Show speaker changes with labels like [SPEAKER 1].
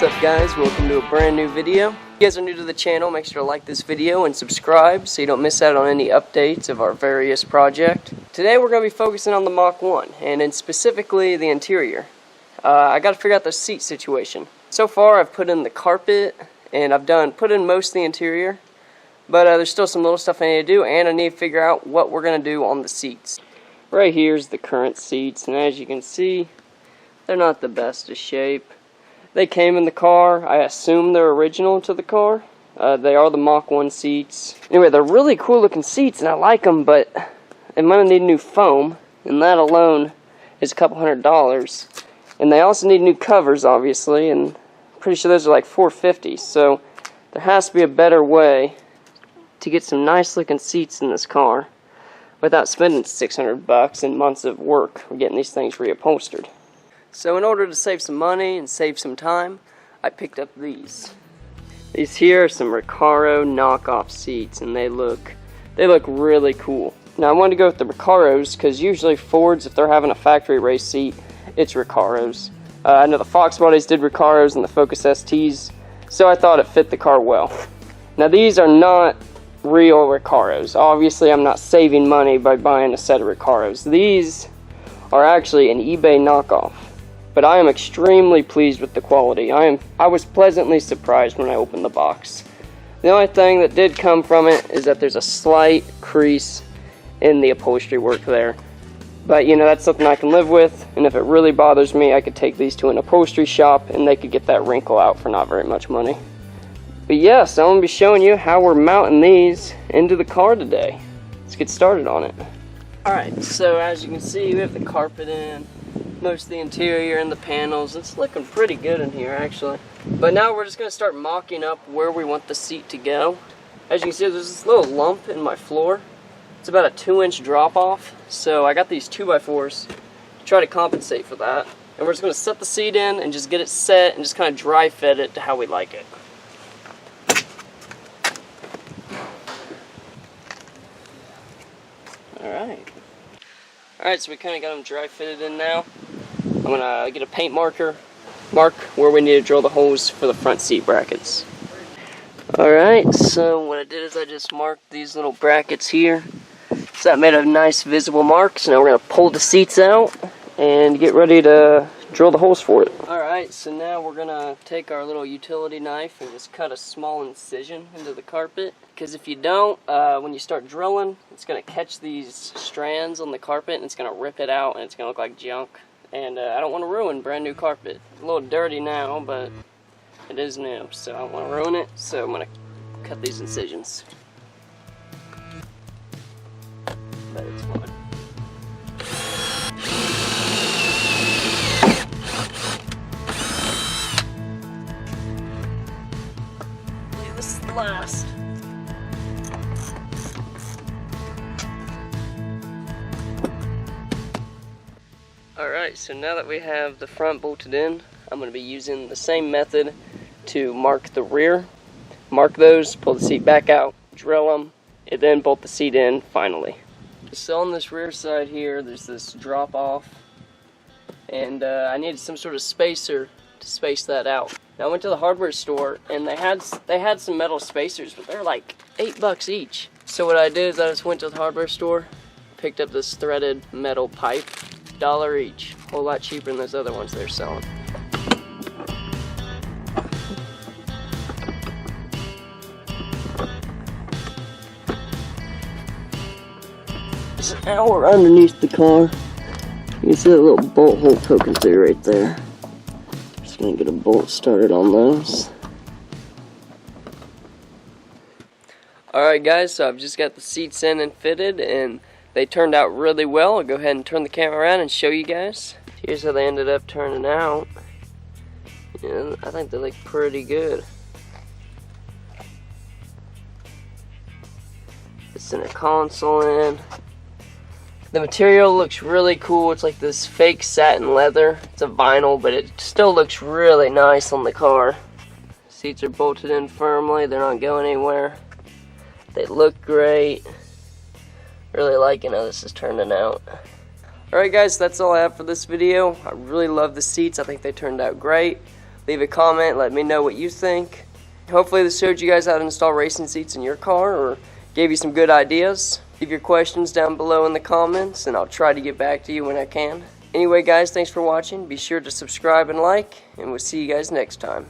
[SPEAKER 1] What's up guys, welcome to a brand new video. If you guys are new to the channel, make sure to like this video and subscribe so you don't miss out on any updates of our various project. Today we're going to be focusing on the Mach 1 and in specifically the interior. I got to figure out the seat situation. So far I've put in the carpet and I've put in most of the interior, but there's still some little stuff I need to do, and I need to figure out what we're going to do on the seats. Right here's the current seats, and as you can see, they're not the best of shape. They came in the car. I assume they're original to the car. They are the Mach 1 seats. Anyway, they're really cool looking seats and I like them, but I'm going to need new foam, and that alone is a couple $100. And they also need new covers, obviously, and I'm pretty sure those are like $450. So there has to be a better way to get some nice looking seats in this car without spending $600 and months of work for getting these things reupholstered. So in order to save some money and save some time, I picked up these. These here are some RECARO knockoff seats, and they look really cool. Now I wanted to go with the RECAROs because usually Fords, if they're having a factory race seat, it's RECAROs. I know the Fox bodies did RECAROs and the Focus STs, so I thought it fit the car well. Now these are not real RECAROs. Obviously I'm not saving money by buying a set of RECAROs. These are actually an eBay knockoff. But I am extremely pleased with the quality. I was pleasantly surprised when I opened the box. The only thing that did come from it is that there's a slight crease in the upholstery work there. But you know, that's something I can live with, and if it really bothers me, I could take these to an upholstery shop and they could get that wrinkle out for not very much money. But yes, I'm going to be showing you how we're mounting these into the car today. Let's get started on it. Alright, so as you can see, we have the carpet in, most of the interior and the panels. It's looking pretty good in here actually. But now we're just going to start mocking up where we want the seat to go. As you can see, there's this little lump in my floor. It's about a 2-inch drop off, so I got these 2x4s to try to compensate for that. And we're just going to set the seat in and just get it set and just kind of dry fit it to how we like it. Alright, so we kind of got them dry fitted in now. I'm going to get a paint marker, mark where we need to drill the holes for the front seat brackets. Alright, so what I did is I just marked these little brackets here. So that made a nice visible mark. So now we're going to pull the seats out and get ready to drill the holes for it. Alright, so now we're going to take our little utility knife and just cut a small incision into the carpet. Because if you don't, when you start drilling, it's going to catch these strands on the carpet and it's going to rip it out and it's going to look like junk. And I don't want to ruin brand new carpet. It's a little dirty now, but it is new, so I don't want to ruin it. So I'm going to cut these incisions. But it's fun. Yeah, this is the last. Alright, so now that we have the front bolted in, I'm going to be using the same method to mark the rear. Mark those, pull the seat back out, drill them, and then bolt the seat in finally. So on this rear side here, there's this drop off, and I needed some sort of spacer to space that out. Now I went to the hardware store, and they had some metal spacers, but they're like $8 each. So what I did is I just went to the hardware store, picked up this threaded metal pipe. $1 each, a whole lot cheaper than those other ones they're selling. So now we're underneath the car. You can see that little bolt hole poking through right there. Just gonna get a bolt started on those. Alright guys, so I've just got the seats in and fitted, and they turned out really well. I'll go ahead and turn the camera around and show you guys. Here's how they ended up turning out. And I think they look pretty good. The center console in. The material looks really cool. It's like this fake satin leather. It's a vinyl, but it still looks really nice on the car. Seats are bolted in firmly. They're not going anywhere. They look great. Really liking how this is turning out. Alright guys, that's all I have for this video. I really love the seats. I think they turned out great. Leave a comment, let me know what you think. Hopefully this showed you guys how to install racing seats in your car or gave you some good ideas. Leave your questions down below in the comments and I'll try to get back to you when I can. Anyway guys, thanks for watching. Be sure to subscribe and like, and we'll see you guys next time.